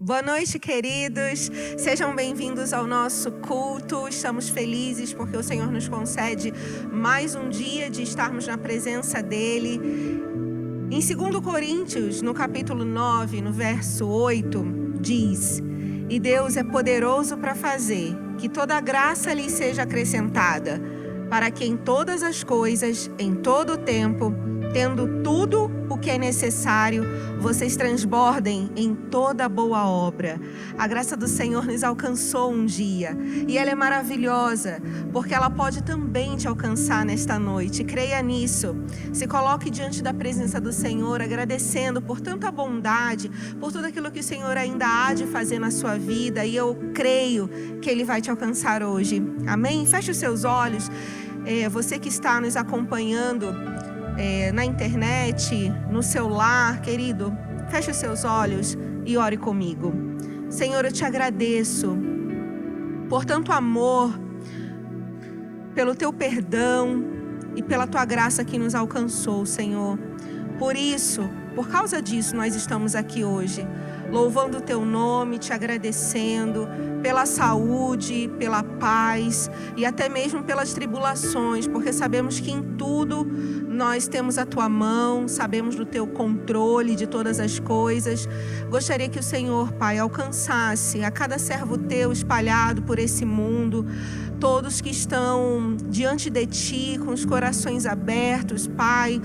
Boa noite, queridos. Sejam bem-vindos ao nosso culto. Estamos felizes porque o Senhor nos concede mais um dia de estarmos na presença dEle. Em 2 Coríntios, no capítulo 9, no verso 8, diz: E Deus é poderoso para fazer que toda a graça lhe seja acrescentada, para que em todas as coisas, em todo o tempo, tendo tudo o que é necessário, vocês transbordem em toda boa obra. A graça do Senhor nos alcançou um dia, e ela é maravilhosa, porque ela pode também te alcançar nesta noite. Creia nisso. Se coloque diante da presença do Senhor, agradecendo por tanta bondade, por tudo aquilo que o Senhor ainda há de fazer na sua vida, e eu creio que Ele vai te alcançar hoje. Amém? Feche os seus olhos. Você que está nos acompanhando na internet, no celular, querido, feche os seus olhos e ore comigo. Senhor, eu te agradeço por tanto amor, pelo teu perdão e pela tua graça que nos alcançou, Senhor. Por isso, por causa disso, nós estamos aqui hoje, louvando o teu nome, te agradecendo pela saúde, pela paz e até mesmo pelas tribulações, porque sabemos que em tudo nós temos a tua mão, sabemos do teu controle de todas as coisas. Gostaria que o Senhor, Pai, alcançasse a cada servo teu espalhado por esse mundo, todos que estão diante de ti com os corações abertos, Pai,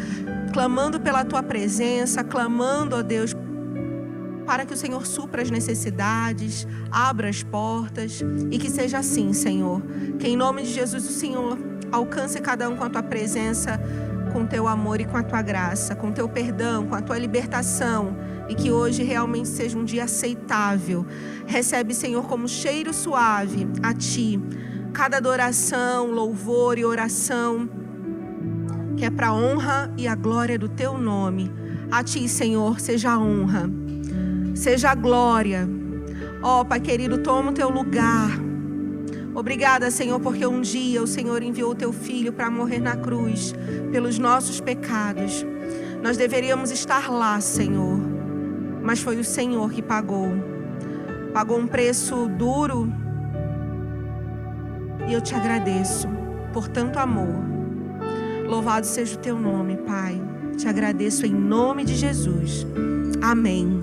clamando pela tua presença, clamando, ó Deus, para que o Senhor supra as necessidades, abra as portas, e que seja assim, Senhor. Que em nome de Jesus o Senhor alcance cada um com a tua presença, com o teu amor e com a tua graça, com o teu perdão, com a tua libertação, e que hoje realmente seja um dia aceitável. Recebe, Senhor, como cheiro suave a ti, cada adoração, louvor e oração, que é para a honra e a glória do teu nome. A ti, Senhor, seja a honra, seja a glória. Ó, Pai querido, toma o teu lugar. Obrigada, Senhor, porque um dia o Senhor enviou o teu Filho para morrer na cruz pelos nossos pecados. Nós deveríamos estar lá, Senhor, mas foi o Senhor que pagou um preço duro, e eu te agradeço por tanto amor. Louvado seja o teu nome, Pai. Te agradeço em nome de Jesus. Amém.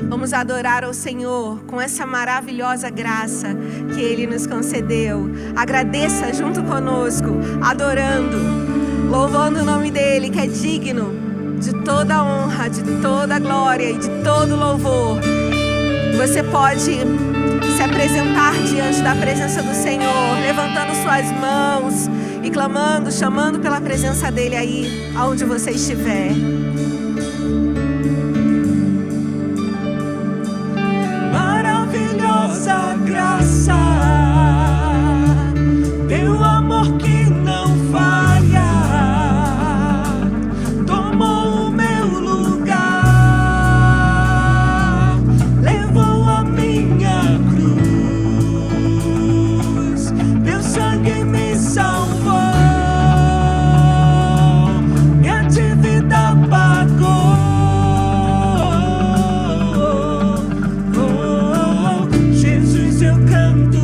Vamos adorar ao Senhor com essa maravilhosa graça que Ele nos concedeu. Agradeça junto conosco, adorando, louvando o nome dEle, que é digno de toda honra, de toda glória e de todo louvor. Você pode se apresentar diante da presença do Senhor, levantando suas mãos e clamando, chamando pela presença dEle aí, aonde você estiver. Maravilhosa graça, teu amor que não falha, tomou o meu lugar, levou a minha cruz, teu sangue me salvou, minha dívida pagou. Jesus, eu canto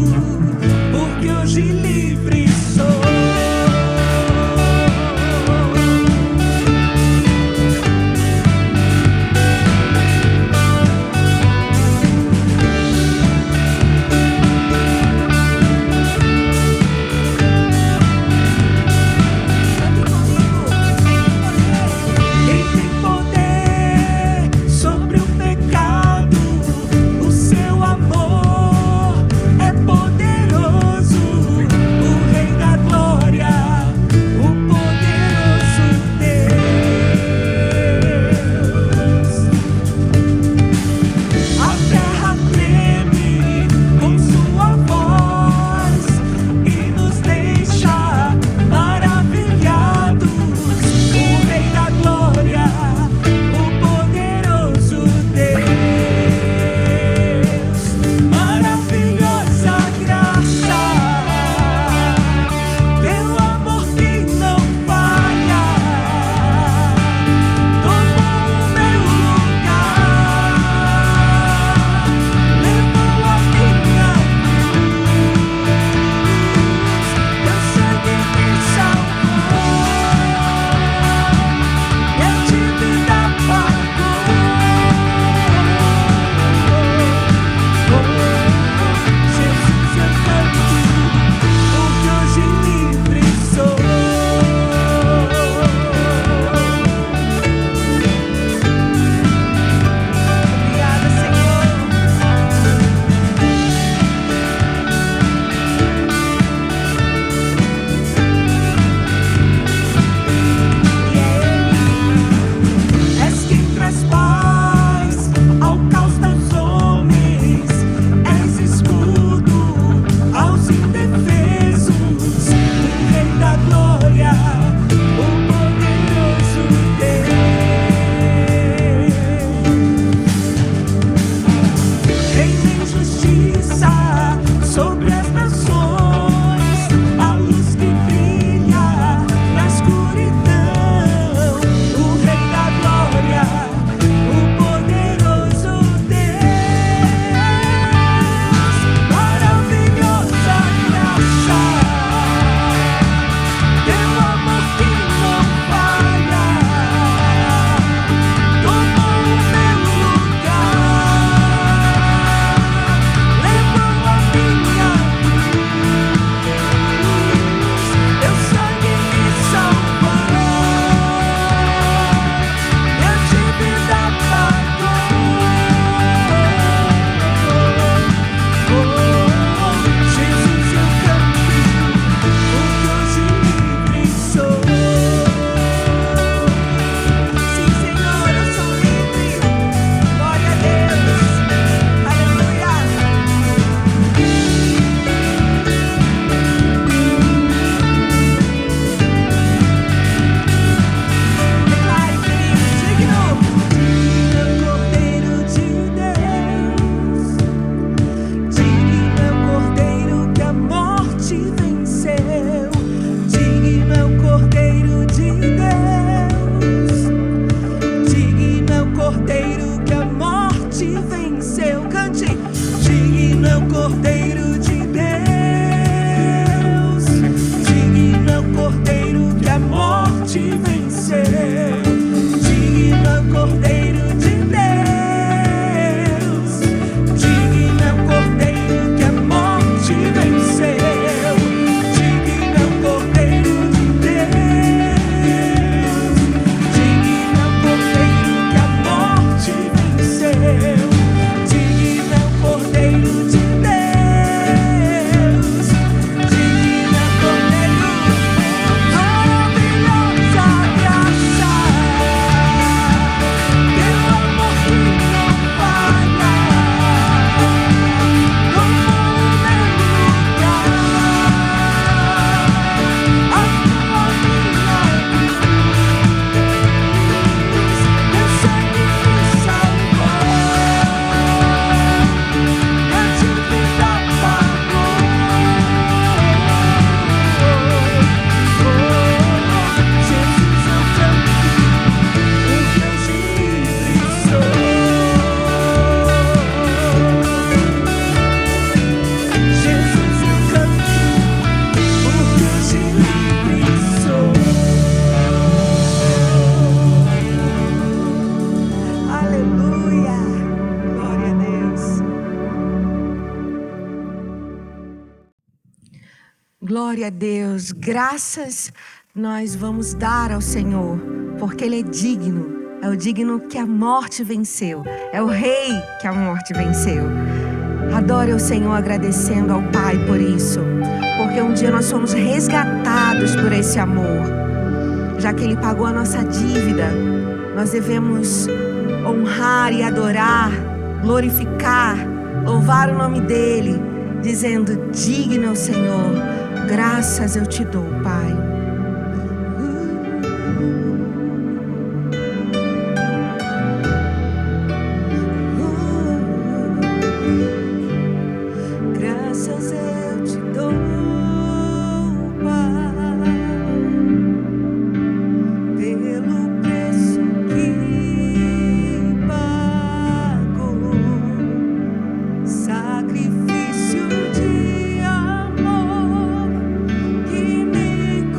Glória a Deus, graças nós vamos dar ao Senhor, porque Ele é digno. É o digno que a morte venceu. É o Rei que a morte venceu. Adore ao Senhor agradecendo ao Pai por isso. Porque um dia nós fomos resgatados por esse amor. Já que Ele pagou a nossa dívida, nós devemos honrar e adorar, glorificar, louvar o nome dEle, dizendo: digno é o Senhor, graças eu te dou, Pai. Graças eu te dou, Pai, pelo preço que pagou, sacrifício de amor que me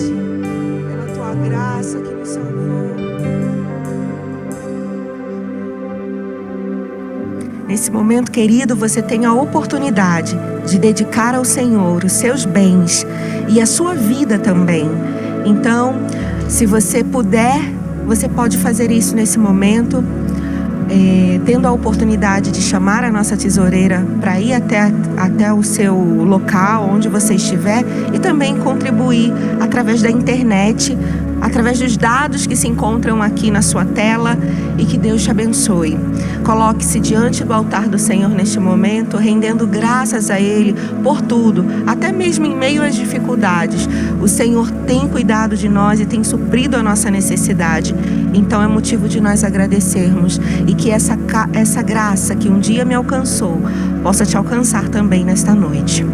bondade, pela tua graça que nos salvou. Nesse momento, querido, você tem a oportunidade de dedicar ao Senhor os seus bens e a sua vida também. Então, se você puder, você pode fazer isso nesse momento, tendo a oportunidade de chamar a nossa tesoureira para ir até o seu local, onde você estiver, e também contribuir através da internet, através dos dados que se encontram aqui na sua tela, e que Deus te abençoe. Coloque-se diante do altar do Senhor neste momento, rendendo graças a Ele por tudo, até mesmo em meio às dificuldades. O Senhor tem cuidado de nós e tem suprido a nossa necessidade. Então é motivo de nós agradecermos, e que essa graça que um dia me alcançou possa te alcançar também nesta noite.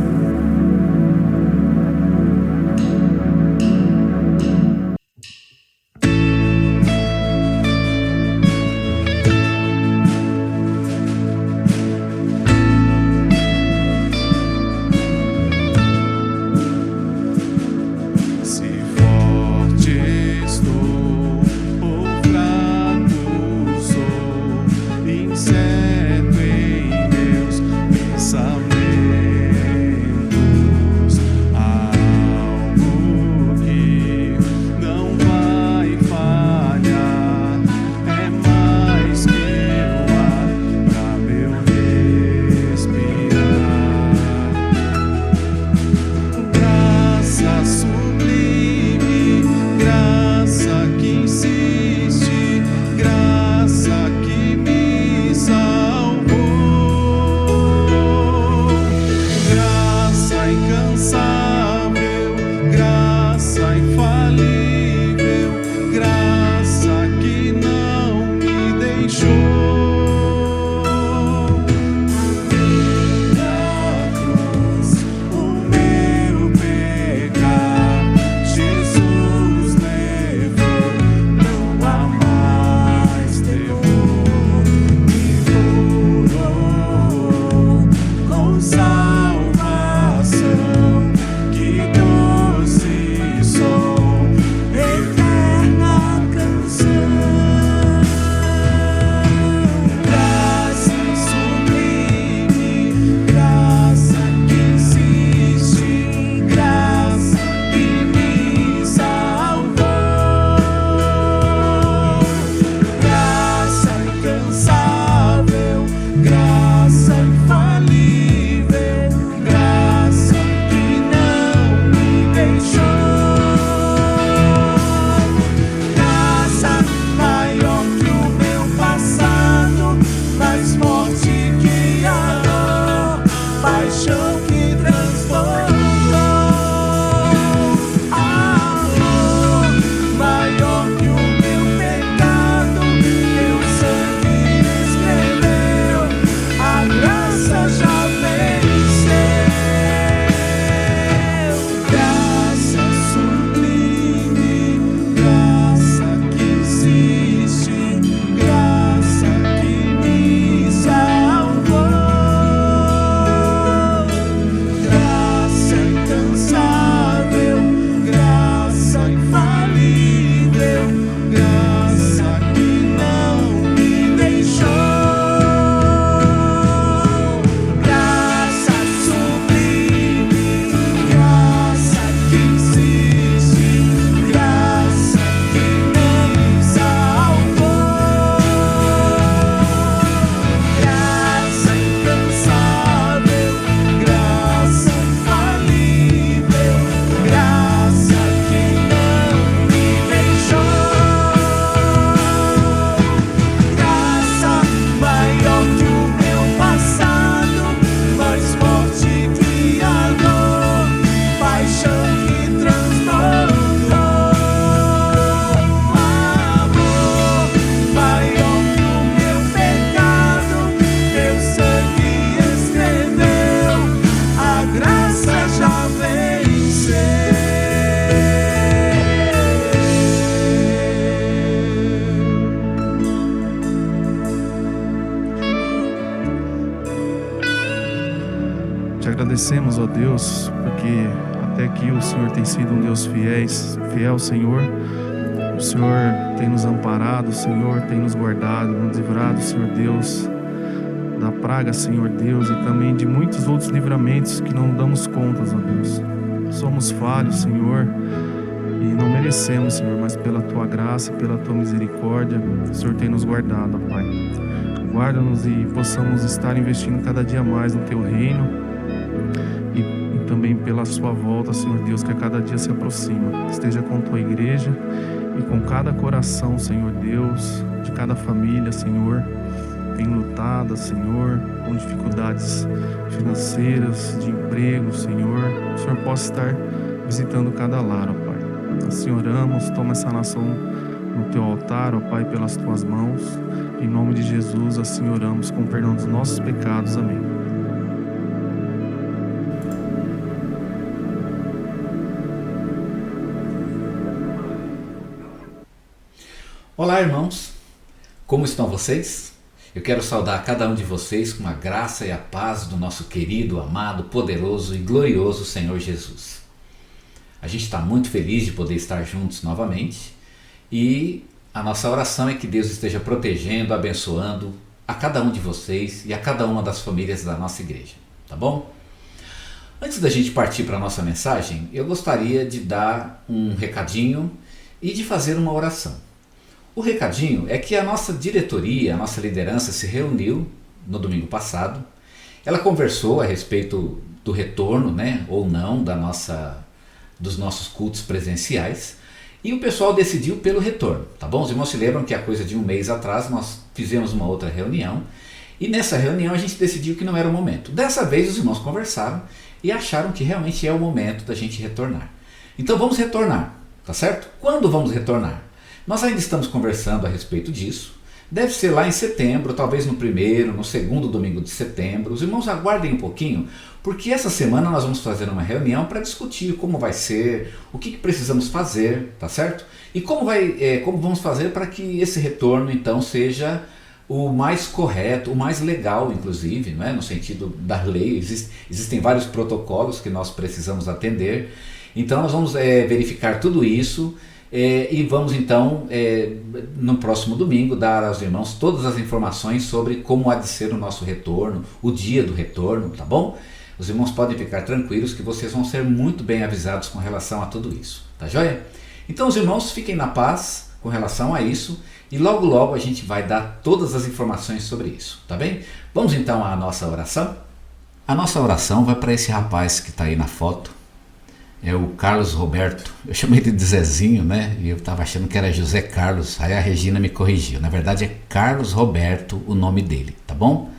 Te agradecemos, ó Deus, porque a até aqui o Senhor tem sido um Deus fiel, Senhor. O Senhor tem nos amparado, o Senhor tem nos guardado, nos livrado, Senhor Deus, da praga, Senhor Deus, e também de muitos outros livramentos que não damos contas, ó Deus. Somos falhos, Senhor, e não merecemos, Senhor, mas pela Tua graça, pela Tua misericórdia, o Senhor tem nos guardado, ó Pai. Guarda-nos e possamos estar investindo cada dia mais no Teu reino e também pela Sua volta, Senhor Deus, que a cada dia se aproxima. Esteja com Tua igreja e com cada coração, Senhor Deus, de cada família, Senhor, enlutada, Senhor, com dificuldades financeiras, de emprego, Senhor. O Senhor possa estar visitando cada lar, ó Pai. Assim oramos, toma essa nação no Teu altar, ó Pai, pelas Tuas mãos. Em nome de Jesus, assim oramos, com o perdão dos nossos pecados. Amém. Olá, irmãos, como estão vocês? Eu quero saudar cada um de vocês com a graça e a paz do nosso querido, amado, poderoso e glorioso Senhor Jesus. A gente está muito feliz de poder estar juntos novamente e a nossa oração é que Deus esteja protegendo, abençoando a cada um de vocês e a cada uma das famílias da nossa igreja, tá bom? Antes da gente partir para a nossa mensagem, eu gostaria de dar um recadinho e de fazer uma oração. O recadinho é que a nossa diretoria, a nossa liderança se reuniu no domingo passado. Ela conversou a respeito do retorno, ou não, dos nossos cultos presenciais. E o pessoal decidiu pelo retorno, tá bom? Os irmãos se lembram que há coisa de um mês atrás nós fizemos uma outra reunião. E nessa reunião a gente decidiu que não era o momento. Dessa vez os irmãos conversaram e acharam que realmente é o momento da gente retornar. Então vamos retornar, tá certo? Quando vamos retornar? Nós ainda estamos conversando a respeito disso. Deve ser lá em setembro, talvez no primeiro, no segundo domingo de setembro. Os irmãos aguardem um pouquinho, porque essa semana nós vamos fazer uma reunião para discutir como vai ser, o que precisamos fazer, tá certo? E como vamos fazer para que esse retorno então seja o mais correto, o mais legal, inclusive, no sentido da lei. Existem vários protocolos que nós precisamos atender. Então nós vamos verificar tudo isso. E vamos então, no próximo domingo, dar aos irmãos todas as informações sobre como há de ser o nosso retorno, o dia do retorno, tá bom? Os irmãos podem ficar tranquilos que vocês vão ser muito bem avisados com relação a tudo isso, tá joia? Então os irmãos fiquem na paz com relação a isso e logo logo a gente vai dar todas as informações sobre isso, tá bem? Vamos então à nossa oração? A nossa oração vai para esse rapaz que está aí na foto. É o Carlos Roberto. Eu chamei ele de Zezinho, e eu estava achando que era José Carlos. Aí a Regina me corrigiu. Na verdade é Carlos Roberto o nome dele, tá bom?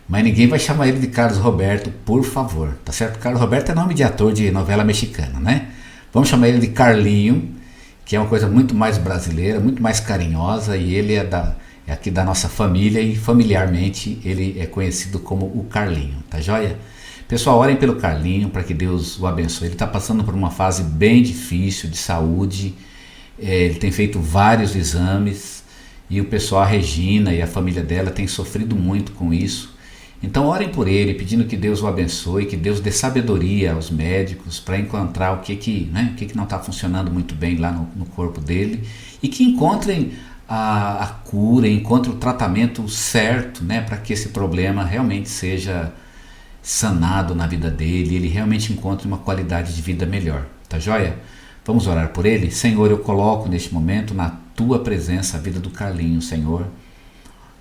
Mas ninguém vai chamar ele de Carlos Roberto, por favor, tá certo? Carlos Roberto é nome de ator de novela mexicana, Vamos chamar ele de Carlinho, que é uma coisa muito mais brasileira, muito mais carinhosa, e ele é aqui da nossa família e familiarmente ele é conhecido como o Carlinho, tá joia? Pessoal, orem pelo Carlinho para que Deus o abençoe. Ele está passando por uma fase bem difícil de saúde, ele tem feito vários exames e o pessoal, a Regina e a família dela tem sofrido muito com isso. Então orem por ele, pedindo que Deus o abençoe, que Deus dê sabedoria aos médicos para encontrar o que não está funcionando muito bem lá no corpo dele e que encontrem a cura, encontrem o tratamento certo, para que esse problema realmente seja sanado na vida dele, ele realmente encontre uma qualidade de vida melhor, tá joia? Vamos orar por ele? Senhor, eu coloco neste momento na Tua presença a vida do Carlinho, Senhor,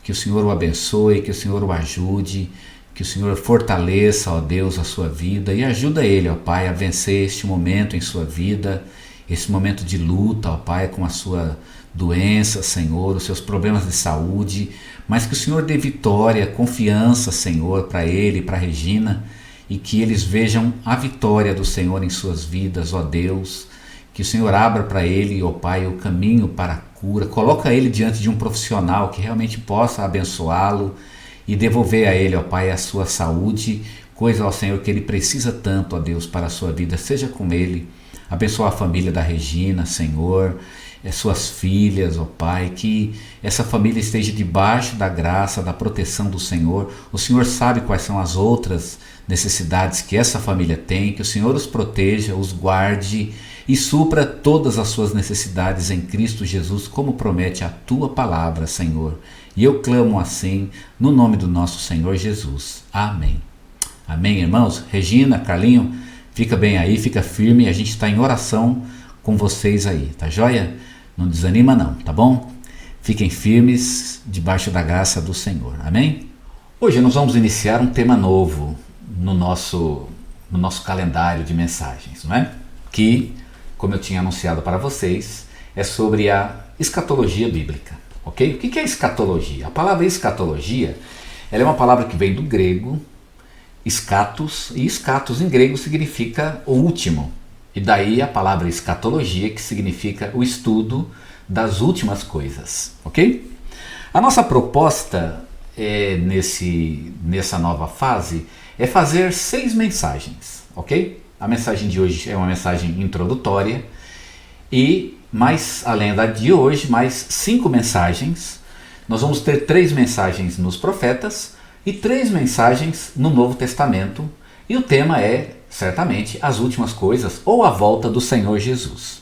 que o Senhor o abençoe, que o Senhor o ajude, que o Senhor fortaleça, ó Deus, a sua vida e ajuda ele, ó Pai, a vencer este momento em sua vida, esse momento de luta, ó Pai, com a sua doença, Senhor, os seus problemas de saúde, mas que o Senhor dê vitória, confiança, Senhor, para ele e para Regina, e que eles vejam a vitória do Senhor em suas vidas, ó Deus, que o Senhor abra para ele, ó Pai, o caminho para a cura, coloca ele diante de um profissional que realmente possa abençoá-lo e devolver a ele, ó Pai, a sua saúde, coisa, ó Senhor, que ele precisa tanto, ó Deus, para a sua vida, seja com ele. Abençoa a família da Regina, Senhor, suas filhas, ó Pai, que essa família esteja debaixo da graça, da proteção do Senhor. O Senhor sabe quais são as outras necessidades que essa família tem, que o Senhor os proteja, os guarde e supra todas as suas necessidades em Cristo Jesus, como promete a tua palavra, Senhor. E eu clamo assim, no nome do nosso Senhor Jesus. Amém. Amém, irmãos? Regina, Carlinho, fica bem aí, fica firme, a gente está em oração com vocês aí, tá joia? Não desanima não, tá bom? Fiquem firmes debaixo da graça do Senhor, amém? Hoje nós vamos iniciar um tema novo no nosso calendário de mensagens, não é? Que, como eu tinha anunciado para vocês, é sobre a escatologia bíblica, ok? O que é escatologia? A palavra escatologia, ela é uma palavra que vem do grego, escatos, e escatos em grego significa o último. E daí a palavra escatologia, que significa o estudo das últimas coisas, ok? A nossa proposta nessa nova fase é fazer 6 mensagens, ok? A mensagem de hoje é uma mensagem introdutória e, além da de hoje, mais 5 mensagens. Nós vamos ter 3 mensagens nos profetas e 3 mensagens no Novo Testamento. E o tema é, certamente, as últimas coisas ou a volta do Senhor Jesus.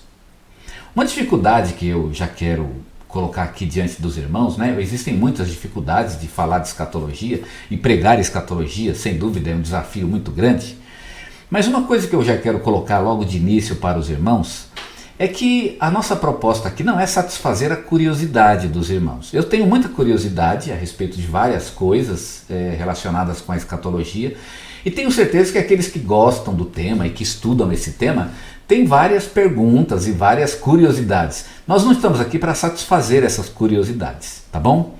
Uma dificuldade que eu já quero colocar aqui diante dos irmãos, né? Existem muitas dificuldades de falar de escatologia e pregar escatologia, sem dúvida é um desafio muito grande. Mas uma coisa que eu já quero colocar logo de início para os irmãos é que a nossa proposta aqui não é satisfazer a curiosidade dos irmãos. Eu tenho muita curiosidade a respeito de várias coisas relacionadas com a escatologia, e tenho certeza que aqueles que gostam do tema e que estudam esse tema têm várias perguntas e várias curiosidades. Nós não estamos aqui para satisfazer essas curiosidades, tá bom?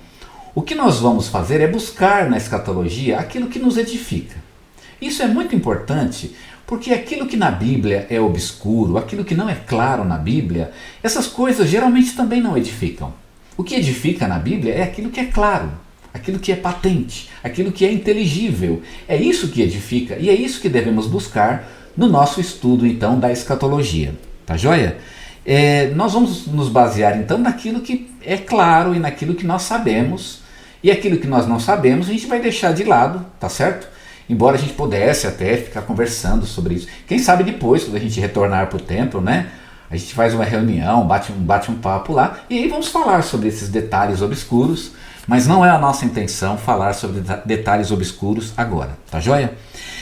O que nós vamos fazer é buscar na escatologia aquilo que nos edifica. Isso é muito importante porque aquilo que na Bíblia é obscuro, aquilo que não é claro na Bíblia, essas coisas geralmente também não edificam. O que edifica na Bíblia é aquilo que é claro, aquilo que é patente, aquilo que é inteligível. É isso que edifica e é isso que devemos buscar no nosso estudo então da escatologia. Tá joia? Nós vamos nos basear então naquilo que é claro e naquilo que nós sabemos, e aquilo que nós não sabemos a gente vai deixar de lado, tá certo? Embora a gente pudesse até ficar conversando sobre isso. Quem sabe depois, quando a gente retornar para o templo, né? A gente faz uma reunião, bate um papo lá, e aí vamos falar sobre esses detalhes obscuros, mas não é a nossa intenção falar sobre detalhes obscuros agora, tá joia?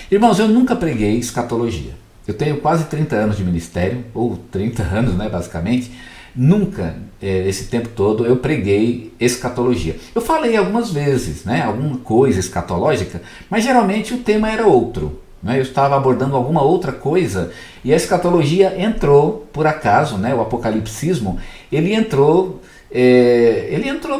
Irmãos, eu nunca preguei escatologia. Eu tenho quase 30 anos de ministério, ou 30 anos, né, basicamente. Nunca, esse tempo todo, eu preguei escatologia. Eu falei algumas vezes, né, alguma coisa escatológica, mas geralmente o tema era outro. Né? Eu estava abordando alguma outra coisa e a escatologia entrou por acaso, né, o apocalipsismo, ele entrou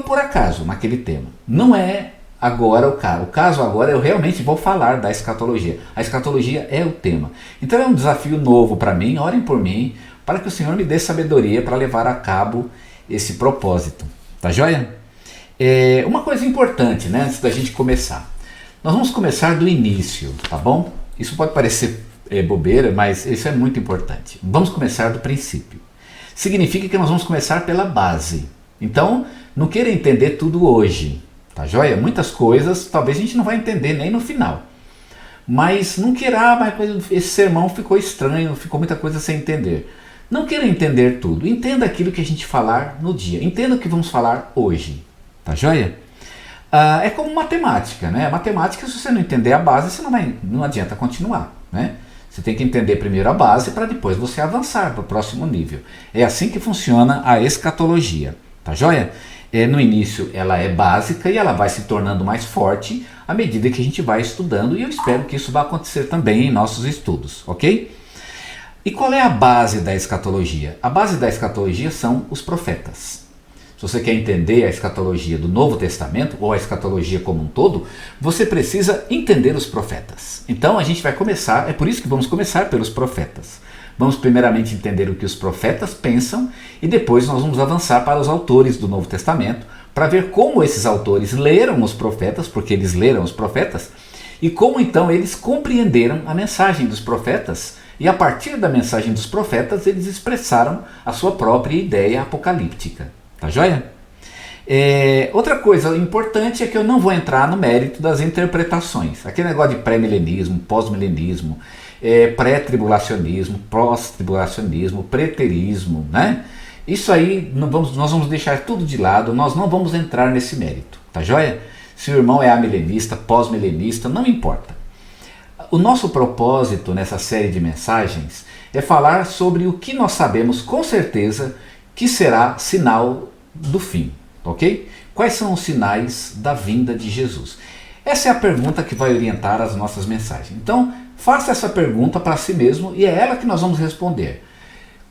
por acaso naquele tema. Não é agora o caso. O caso agora eu realmente vou falar da escatologia. A escatologia é o tema. Então é um desafio novo para mim. Orem por mim para que o Senhor me dê sabedoria para levar a cabo esse propósito. Tá joia? Uma coisa importante, né, antes da gente começar. Nós vamos começar do início, tá bom? Isso pode parecer bobeira, mas isso é muito importante. Vamos começar do princípio. Significa que nós vamos começar pela base. Então, não queira entender tudo hoje, tá joia? Muitas coisas talvez a gente não vai entender nem no final. Mas não queira, mas esse sermão ficou estranho, ficou muita coisa sem entender. Não queira entender tudo, entenda aquilo que a gente falar no dia, entenda o que vamos falar hoje, tá joia? É como matemática, né? Matemática, se você não entender a base, você não adianta continuar, né? Você tem que entender primeiro a base para depois você avançar para o próximo nível. É assim que funciona a escatologia. Tá joia? No início ela é básica e ela vai se tornando mais forte à medida que a gente vai estudando, e eu espero que isso vá acontecer também em nossos estudos, ok? E qual é a base da escatologia? A base da escatologia são os profetas. Se você quer entender a escatologia do Novo Testamento, ou a escatologia como um todo, você precisa entender os profetas. Então a gente vai começar, é por isso que vamos começar pelos profetas. Vamos primeiramente entender o que os profetas pensam e depois nós vamos avançar para os autores do Novo Testamento para ver como esses autores leram os profetas, porque eles leram os profetas, e como então eles compreenderam a mensagem dos profetas E a partir da mensagem dos profetas, eles expressaram a sua própria ideia apocalíptica. Tá joia? Outra coisa importante é que eu não vou entrar no mérito das interpretações. Aquele negócio de pré-milenismo, pós-milenismo, pré-tribulacionismo, pós-tribulacionismo, preterismo, né? Isso aí nós vamos deixar tudo de lado, nós não vamos entrar nesse mérito, tá joia? Se o irmão é amilenista, pós-milenista, não importa. O nosso propósito nessa série de mensagens é falar sobre o que nós sabemos com certeza que será sinal do fim. Ok? Quais são os sinais da vinda de Jesus? Essa é a pergunta que vai orientar as nossas mensagens. Então, faça essa pergunta para si mesmo e é ela que nós vamos responder.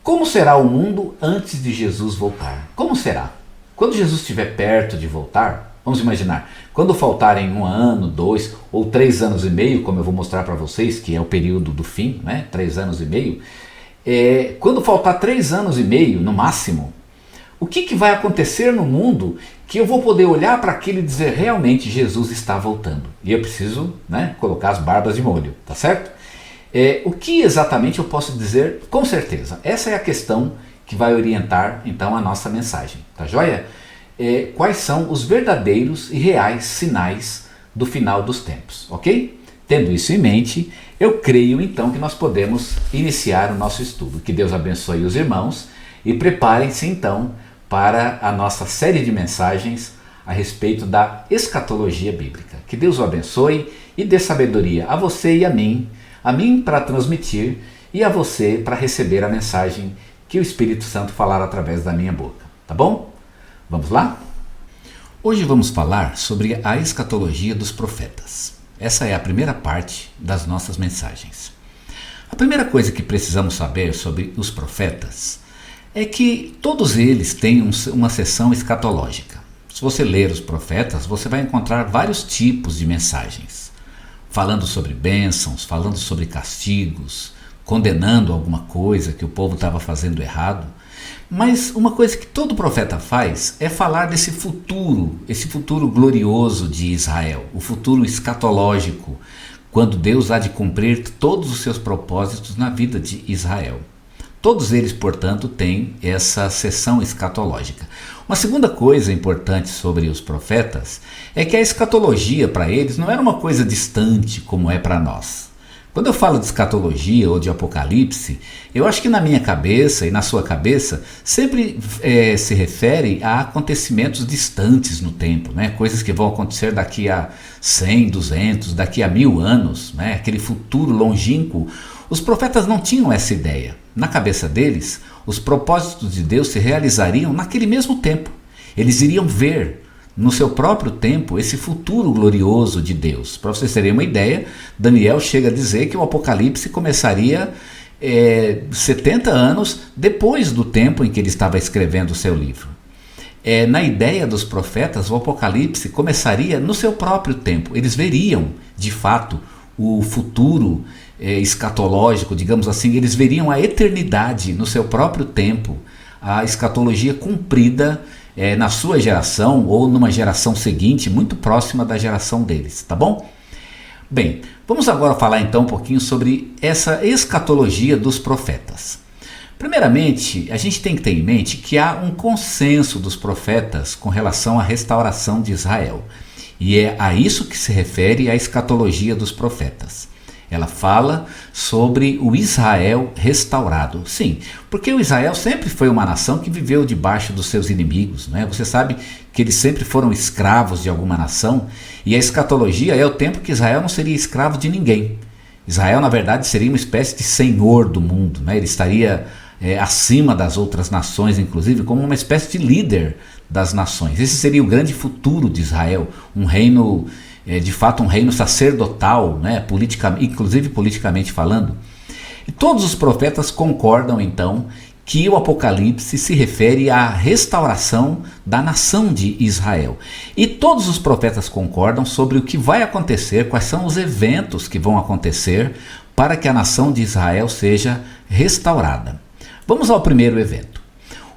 Como será o mundo antes de Jesus voltar? Como será? Quando Jesus estiver perto de voltar, vamos imaginar, quando faltarem 1 ano, 2 ou 3 anos e meio, como eu vou mostrar para vocês, que é o período do fim, né? 3 anos e meio, quando faltar 3 anos e meio no máximo, o que vai acontecer no mundo que eu vou poder olhar para aquilo e dizer realmente Jesus está voltando? E eu preciso, né, colocar as barbas de molho, tá certo? O que exatamente eu posso dizer com certeza? Essa é a questão que vai orientar então a nossa mensagem, tá joia? Quais são os verdadeiros e reais sinais do final dos tempos, ok? Tendo isso em mente, eu creio então que nós podemos iniciar o nosso estudo. Que Deus abençoe os irmãos e preparem-se então para a nossa série de mensagens a respeito da escatologia bíblica. Que Deus o abençoe e dê sabedoria a você e a mim para transmitir e a você para receber a mensagem que o Espírito Santo falar através da minha boca. Tá bom? Vamos lá? Hoje vamos falar sobre a escatologia dos profetas. Essa é a primeira parte das nossas mensagens. A primeira coisa que precisamos saber sobre os profetas é que todos eles têm uma seção escatológica. Se você ler os profetas, você vai encontrar vários tipos de mensagens. Falando sobre bênçãos, falando sobre castigos, condenando alguma coisa que o povo estava fazendo errado. Mas uma coisa que todo profeta faz é falar desse futuro, esse futuro glorioso de Israel, o futuro escatológico, quando Deus há de cumprir todos os seus propósitos na vida de Israel. Todos eles, portanto, têm essa seção escatológica. Uma segunda coisa importante sobre os profetas é que a escatologia para eles não era uma coisa distante como é para nós. Quando eu falo de escatologia ou de apocalipse, eu acho que na minha cabeça e na sua cabeça sempre se refere a acontecimentos distantes no tempo, né? Coisas que vão acontecer daqui a 100, 200, daqui a 1000 anos, né? Aquele futuro longínquo. Os profetas não tinham essa ideia. Na cabeça deles, os propósitos de Deus se realizariam naquele mesmo tempo. Eles iriam ver no seu próprio tempo esse futuro glorioso de Deus. Para vocês terem uma ideia, Daniel chega a dizer que o Apocalipse começaria 70 anos depois do tempo em que ele estava escrevendo o seu livro. Na ideia dos profetas, o Apocalipse começaria no seu próprio tempo. Eles veriam, de fato, o futuro escatológico, digamos assim, eles veriam a eternidade no seu próprio tempo, a escatologia cumprida na sua geração ou numa geração seguinte, muito próxima da geração deles, tá bom? Bem, vamos agora falar então um pouquinho sobre essa escatologia dos profetas. Primeiramente, a gente tem que ter em mente que há um consenso dos profetas com relação à restauração de Israel. E é a isso que se refere a escatologia dos profetas. Ela fala sobre o Israel restaurado. Sim, porque o Israel sempre foi uma nação que viveu debaixo dos seus inimigos, né? Você sabe que eles sempre foram escravos de alguma nação, e a escatologia é o tempo que Israel não seria escravo de ninguém. Israel, na verdade, seria uma espécie de senhor do mundo, né? Ele estaria acima das outras nações, inclusive como uma espécie de líder das nações. Esse seria o grande futuro de Israel, um reino, de fato um reino sacerdotal, né? Inclusive politicamente falando. E todos os profetas concordam então que o Apocalipse se refere à restauração da nação de Israel. E todos os profetas concordam sobre o que vai acontecer, quais são os eventos que vão acontecer para que a nação de Israel seja restaurada. Vamos ao primeiro evento.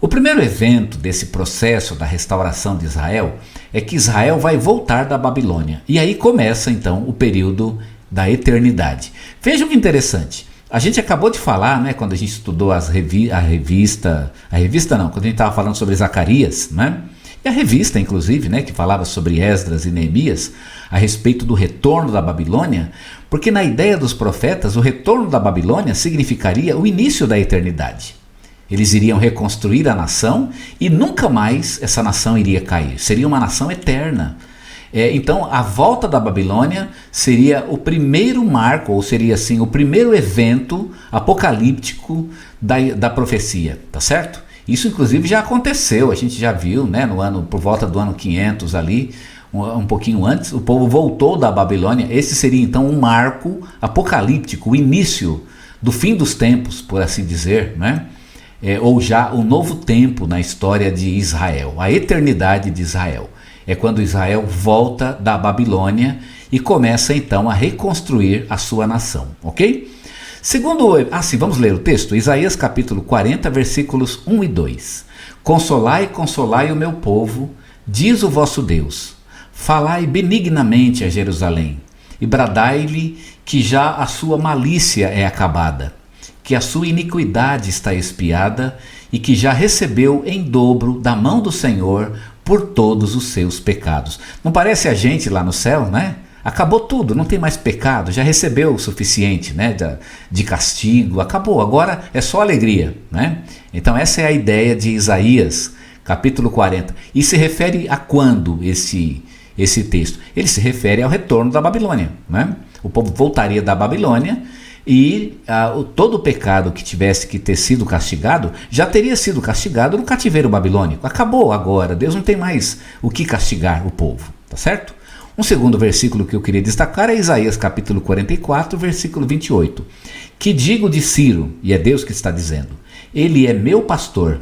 O primeiro evento desse processo da restauração de Israel é que Israel vai voltar da Babilônia. E aí começa então o período da eternidade. Vejam que interessante. a gente acabou de falar, né, quando a gente estudou quando a gente estava falando sobre Zacarias, né, e a revista, inclusive, né, que falava sobre Esdras e Neemias, a respeito do retorno da Babilônia, porque na ideia dos profetas, o retorno da Babilônia significaria o início da eternidade. Eles iriam reconstruir a nação e nunca mais essa nação iria cair. Seria uma nação eterna. Então, a volta da Babilônia seria o primeiro marco, ou seria assim, o primeiro evento apocalíptico da profecia, tá certo? Isso, inclusive, já aconteceu, a gente já viu, né, por volta do ano 500 ali, um pouquinho antes, o povo voltou da Babilônia. Esse seria, então, um marco apocalíptico, o início do fim dos tempos, por assim dizer, né? Ou já o novo tempo na história de Israel, a eternidade de Israel. É quando Israel volta da Babilônia e começa então a reconstruir a sua nação, ok? Vamos ler o texto, Isaías capítulo 40, versículos 1 e 2. Consolai, consolai o meu povo, diz o vosso Deus. Falai benignamente a Jerusalém, e bradai-lhe que já a sua malícia é acabada, que a sua iniquidade está expiada, e que já recebeu em dobro da mão do Senhor por todos os seus pecados. Não parece a gente lá no céu, né? Acabou tudo, não tem mais pecado, já recebeu o suficiente, né, de castigo, acabou, agora é só alegria, né? Então essa é a ideia de Isaías, capítulo 40. E se refere a quando esse texto? Ele se refere ao retorno da Babilônia, né? O povo voltaria da Babilônia e todo o pecado que tivesse que ter sido castigado já teria sido castigado no cativeiro babilônico. Acabou agora, Deus não tem mais o que castigar o povo, tá certo? Um segundo versículo que eu queria destacar é Isaías capítulo 44, versículo 28. Que digo de Ciro, e é Deus que está dizendo, ele é meu pastor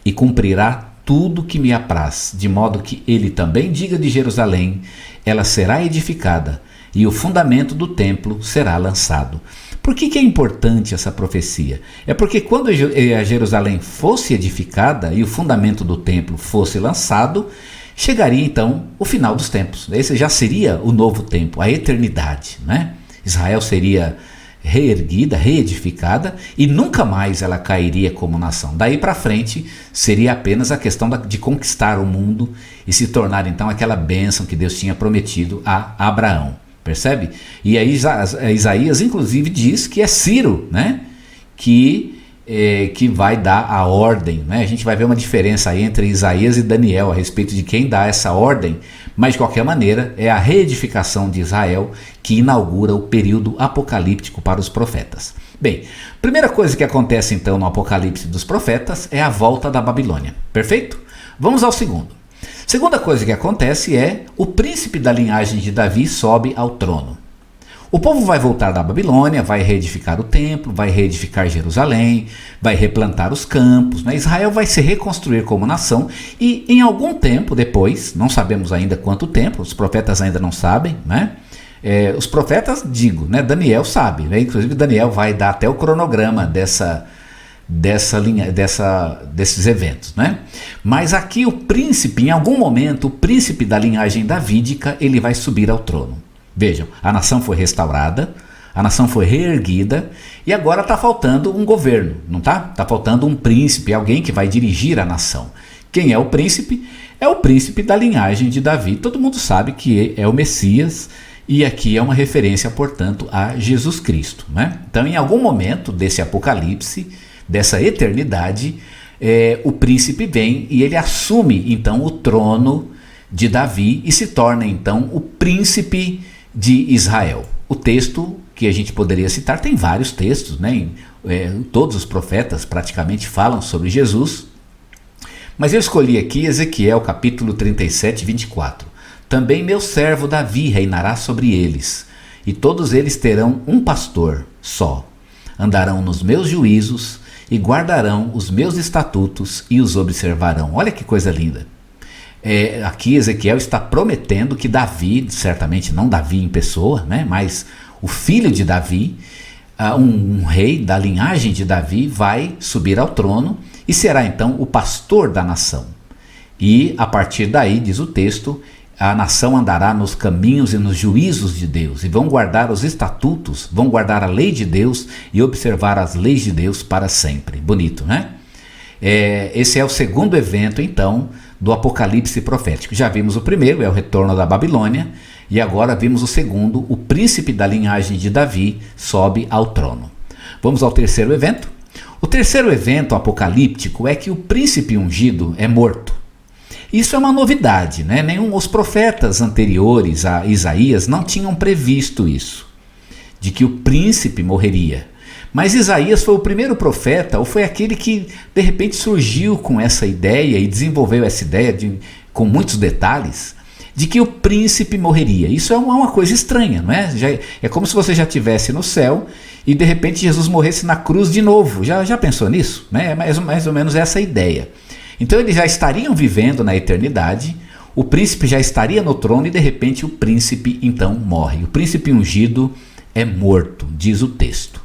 e cumprirá tudo que me apraz, de modo que ele também diga de Jerusalém, ela será edificada e o fundamento do templo será lançado. Por que é importante essa profecia? É porque quando a Jerusalém fosse edificada e o fundamento do templo fosse lançado, chegaria então o final dos tempos. Esse já seria o novo tempo, a eternidade, né? Israel seria reerguida, reedificada e nunca mais ela cairia como nação. Daí para frente seria apenas a questão de conquistar o mundo e se tornar então aquela bênção que Deus tinha prometido a Abraão. Percebe? E aí Isaías inclusive diz que é Ciro, né, que vai dar a ordem, né? A gente vai ver uma diferença aí entre Isaías e Daniel a respeito de quem dá essa ordem, mas de qualquer maneira é a reedificação de Israel que inaugura o período apocalíptico para os profetas. Bem, primeira coisa que acontece então no Apocalipse dos profetas é a volta da Babilônia, perfeito? Vamos ao segundo. Segunda coisa que acontece é o príncipe da linhagem de Davi sobe ao trono. O povo vai voltar da Babilônia, vai reedificar o templo, vai reedificar Jerusalém, vai replantar os campos, né? Israel vai se reconstruir como nação e em algum tempo depois, não sabemos ainda quanto tempo, os profetas ainda não sabem, né? Os profetas, né? Daniel sabe, né? Inclusive Daniel vai dar até o cronograma desses eventos, né? Mas aqui o príncipe, em algum momento, o príncipe da linhagem davídica, ele vai subir ao trono. Vejam, a nação foi restaurada, a nação foi reerguida e agora está faltando um governo, não está? Está faltando um príncipe, alguém que vai dirigir a nação. Quem é o príncipe? É o príncipe da linhagem de Davi. Todo mundo sabe que é o Messias e aqui é uma referência, portanto, a Jesus Cristo, né? Então, em algum momento desse Apocalipse, dessa eternidade, o príncipe vem e ele assume então o trono de Davi e se torna então o príncipe de Israel. O texto que a gente poderia citar, tem vários textos, né? Todos os profetas praticamente falam sobre Jesus, mas eu escolhi aqui Ezequiel capítulo 37, 24. Também meu servo Davi reinará sobre eles, e todos eles terão um pastor só. Andarão nos meus juízos e guardarão os meus estatutos e os observarão. Olha que coisa linda. Aqui Ezequiel está prometendo que Davi, certamente não Davi em pessoa, né, mas o filho de Davi, um rei da linhagem de Davi, vai subir ao trono e será então o pastor da nação. E a partir daí, diz o texto, a nação andará nos caminhos e nos juízos de Deus, e vão guardar os estatutos, vão guardar a lei de Deus e observar as leis de Deus para sempre. Bonito, né? Esse é o segundo evento, então, do Apocalipse profético. Já vimos o primeiro, é o retorno da Babilônia, e agora vimos o segundo, o príncipe da linhagem de Davi sobe ao trono. Vamos ao terceiro evento. O terceiro evento apocalíptico é que o príncipe ungido é morto. Isso é uma novidade, né? Os profetas anteriores a Isaías não tinham previsto isso, de que o príncipe morreria. Mas Isaías foi o primeiro profeta, ou foi aquele que de repente surgiu com essa ideia e desenvolveu essa ideia com muitos detalhes, de que o príncipe morreria. Isso é uma coisa estranha, não é? É como se você já estivesse no céu e de repente Jesus morresse na cruz de novo. Já pensou nisso? Né? É mais ou menos essa a ideia. Então eles já estariam vivendo na eternidade, o príncipe já estaria no trono e de repente o príncipe então morre. O príncipe ungido é morto, diz o texto.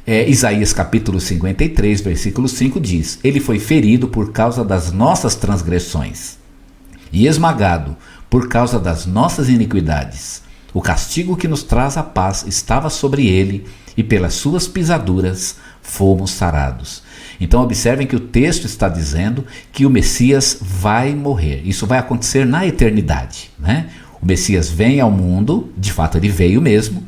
Isaías capítulo 53, versículo 5 diz: ele foi ferido por causa das nossas transgressões e esmagado por causa das nossas iniquidades. O castigo que nos traz a paz estava sobre ele, e pelas suas pisaduras fomos sarados. Então observem que o texto está dizendo que o Messias vai morrer. Isso vai acontecer na eternidade, né? O Messias vem ao mundo, de fato ele veio mesmo,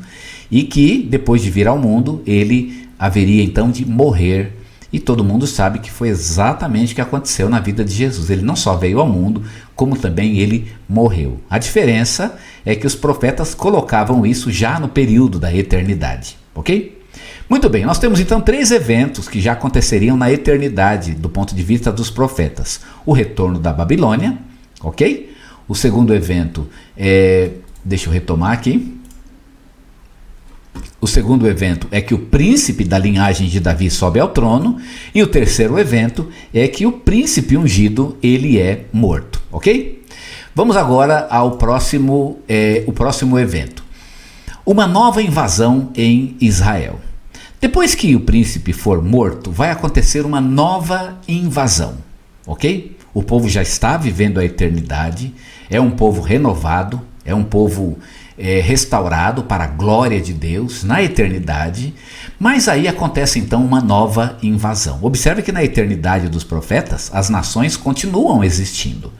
e que depois de vir ao mundo ele haveria então de morrer. E todo mundo sabe que foi exatamente o que aconteceu na vida de Jesus. Ele não só veio ao mundo, como também ele morreu. A diferença é que os profetas colocavam isso já no período da eternidade, ok? Muito bem, nós temos então 3 eventos que já aconteceriam na eternidade do ponto de vista dos profetas. O retorno da Babilônia, ok? O segundo evento deixa eu retomar aqui. O segundo evento é que o príncipe da linhagem de Davi sobe ao trono. E o terceiro evento é que o príncipe ungido, ele é morto, ok? Vamos agora ao próximo evento. Uma nova invasão em Israel. Depois que o príncipe for morto, vai acontecer uma nova invasão, ok? O povo já está vivendo a eternidade, é um povo renovado, é um povo restaurado para a glória de Deus na eternidade, mas aí acontece então uma nova invasão. Observe que na eternidade dos profetas as nações continuam existindo,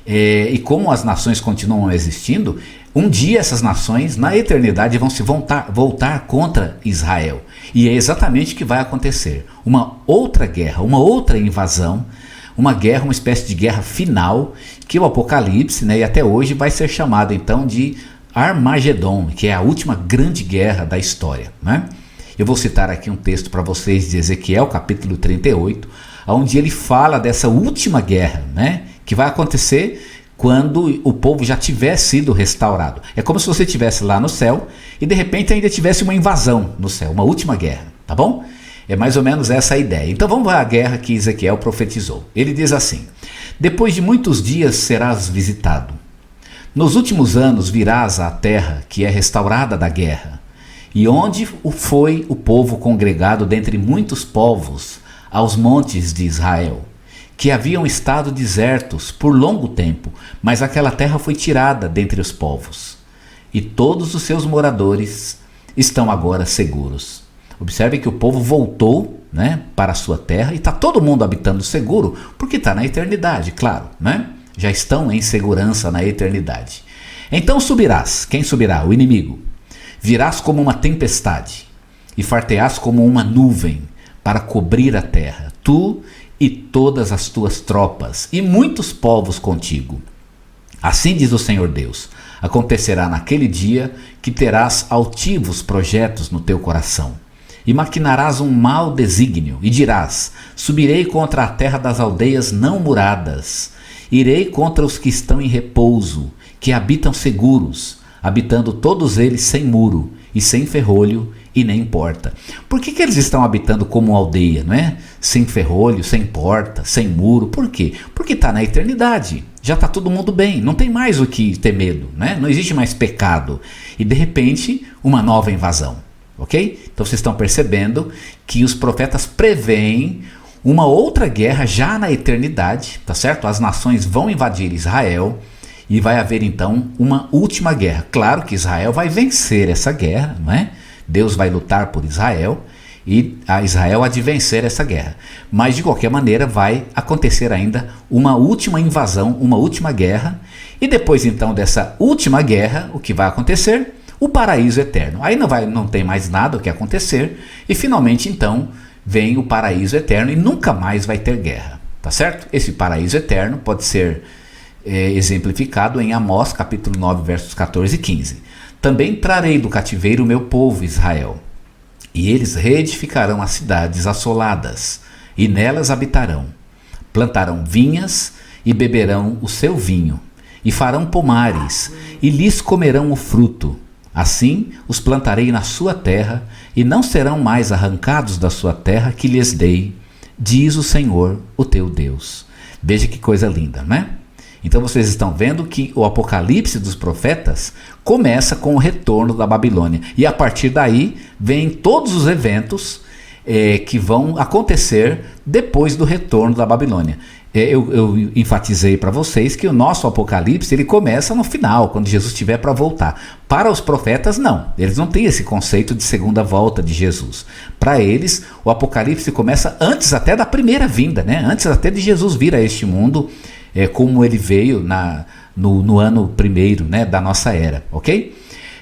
e como as nações continuam existindo, um dia essas nações na eternidade vão se voltar contra Israel, e é exatamente o que vai acontecer. Uma outra guerra, uma outra invasão, uma guerra, uma espécie de guerra final, que o Apocalipse, né, e até hoje vai ser chamado então de Armagedon, que é a última grande guerra da história, né? Eu vou citar aqui um texto para vocês de Ezequiel, capítulo 38, onde ele fala dessa última guerra, né, que vai acontecer quando o povo já tiver sido restaurado. É como se você estivesse lá no céu e de repente ainda tivesse uma invasão no céu, uma última guerra, tá bom? É mais ou menos essa a ideia. Então vamos à guerra que Ezequiel profetizou. Ele diz assim: depois de muitos dias serás visitado. Nos últimos anos virás à terra que é restaurada da guerra, e onde foi o povo congregado dentre muitos povos, aos montes de Israel, que haviam estado desertos por longo tempo, mas aquela terra foi tirada dentre os povos, e todos os seus moradores estão agora seguros. Observe que o povo voltou, né, para a sua terra, e está todo mundo habitando seguro, porque está na eternidade, claro, né? Já estão em segurança na eternidade. Então subirás. Quem subirá? O inimigo. Virás como uma tempestade, e farteás como uma nuvem, para cobrir a terra, tu e todas as tuas tropas, e muitos povos contigo. Assim diz o Senhor Deus: acontecerá naquele dia que terás altivos projetos no teu coração, e maquinarás um mau desígnio, e dirás: subirei contra a terra das aldeias não muradas, irei contra os que estão em repouso, que habitam seguros, habitando todos eles sem muro, e sem ferrolho, e nem porta. Por que eles estão habitando como aldeia, não é? Sem ferrolho, sem porta, sem muro. Por quê? Porque está na eternidade. Já está todo mundo bem, não tem mais o que ter medo, né? Não existe mais pecado. E de repente, uma nova invasão, ok? Então vocês estão percebendo que os profetas preveem uma outra guerra já na eternidade, tá certo? As nações vão invadir Israel, e vai haver então uma última guerra. Claro que Israel vai vencer essa guerra, não é? Deus vai lutar por Israel e a Israel há de vencer essa guerra. Mas de qualquer maneira vai acontecer ainda uma última invasão, uma última guerra, e depois então dessa última guerra, o que vai acontecer? O paraíso eterno. Aí não tem mais nada o que acontecer, e finalmente então vem o paraíso eterno e nunca mais vai ter guerra, tá certo? Esse paraíso eterno pode ser exemplificado em Amós capítulo 9, versos 14 e 15. Também trarei do cativeiro o meu povo Israel, e eles reedificarão as cidades assoladas, e nelas habitarão. Plantarão vinhas e beberão o seu vinho, e farão pomares, e lhes comerão o fruto. Assim os plantarei na sua terra, e não serão mais arrancados da sua terra que lhes dei, diz o Senhor, o teu Deus. Veja que coisa linda, né? Então vocês estão vendo que o Apocalipse dos profetas começa com o retorno da Babilônia. E a partir daí vêm todos os eventos que vão acontecer depois do retorno da Babilônia. Eu enfatizei para vocês que o nosso Apocalipse ele começa no final, quando Jesus estiver para voltar. Para os profetas, não. Eles não têm esse conceito de segunda volta de Jesus. Para eles, o Apocalipse começa antes até da primeira vinda, né? Antes até de Jesus vir a este mundo, como ele veio no ano primeiro, né, da nossa era, ok?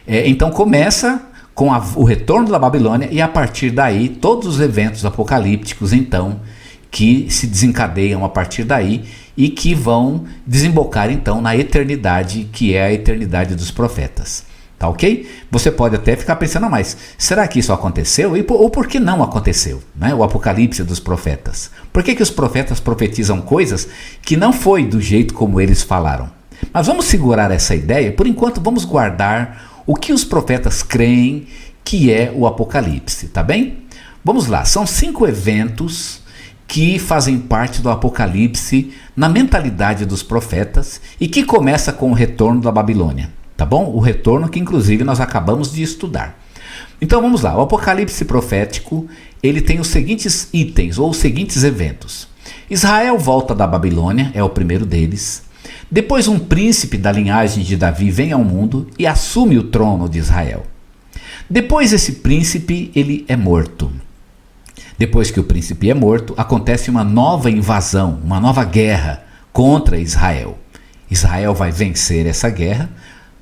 Então começa com o retorno da Babilônia e a partir daí todos os eventos apocalípticos então que se desencadeiam a partir daí e que vão desembocar então na eternidade, que é a eternidade dos profetas. Tá ok? Você pode até ficar pensando, mas será que isso aconteceu? Ou por que não aconteceu? Né? O Apocalipse dos profetas. Por que os profetas profetizam coisas que não foi do jeito como eles falaram? Mas vamos segurar essa ideia, por enquanto vamos guardar o que os profetas creem que é o Apocalipse, tá bem? Vamos lá, são 5 eventos que fazem parte do Apocalipse na mentalidade dos profetas e que começa com o retorno da Babilônia. Tá bom? O retorno que inclusive nós acabamos de estudar. Então vamos lá, o Apocalipse profético, ele tem os seguintes itens ou os seguintes eventos. Israel volta da Babilônia, é o primeiro deles. Depois um príncipe da linhagem de Davi vem ao mundo e assume o trono de Israel. Depois esse príncipe, ele é morto. Depois que o príncipe é morto, acontece uma nova invasão, uma nova guerra contra Israel. Israel vai vencer essa guerra,